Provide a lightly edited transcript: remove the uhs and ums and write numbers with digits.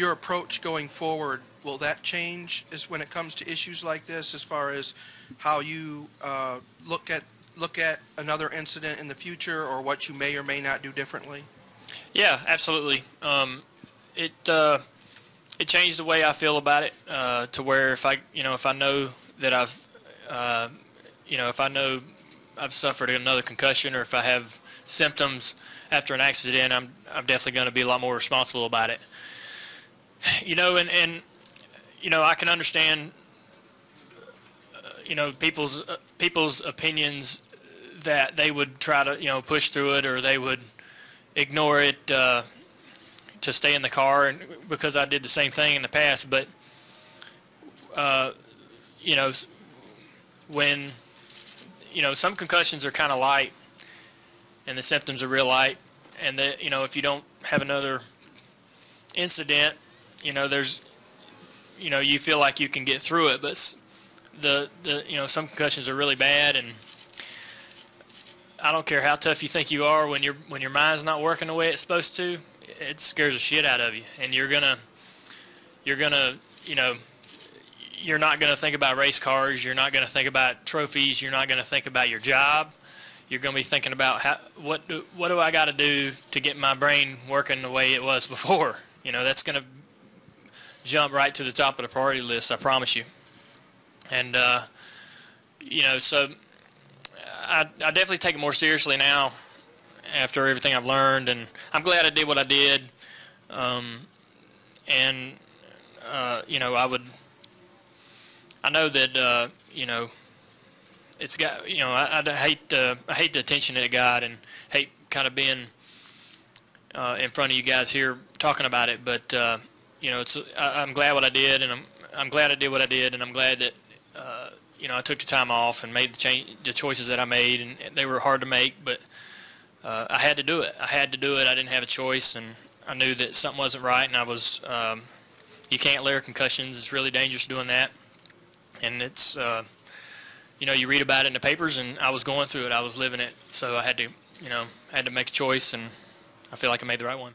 your approach going forward, will that change is when it comes to issues like this, as far as how you look at another incident in the future, or what you may or may not do differently? Yeah, absolutely. It changed the way I feel about it, to where if I know that if I know I've suffered another concussion, or if I have symptoms after an accident, I'm definitely going to be a lot more responsible about it. I can understand people's opinions, that they would try to push through it, or they would ignore it to stay in the car, and because I did the same thing in the past. But when some concussions are kind of light and the symptoms are real light, and that if you don't have another incident, there's you feel like you can get through it. But some concussions are really bad, and I don't care how tough you think you are, when your mind's not working the way it's supposed to, it scares the shit out of you, and you're not gonna think about race cars, you're not gonna think about trophies, you're not gonna think about your job. You're gonna be thinking about what do I got to do to get my brain working the way it was before. That's gonna jump right to the top of the priority list, I promise you. And so I definitely take it more seriously now after everything I've learned, and I'm glad I did what I did. I know that it's got I hate the attention it got, and hate kind of being in front of you guys here talking about it. But I'm glad what I did, and I'm glad I did what I did, and I'm glad that I took the time off and made the choices that I made, and they were hard to make, but I had to do it. I didn't have a choice, and I knew that something wasn't right, and I was. You can't layer concussions. It's really dangerous doing that, and it's. You read about it in the papers, and I was going through it. I was living it, so I had to make a choice, and I feel like I made the right one.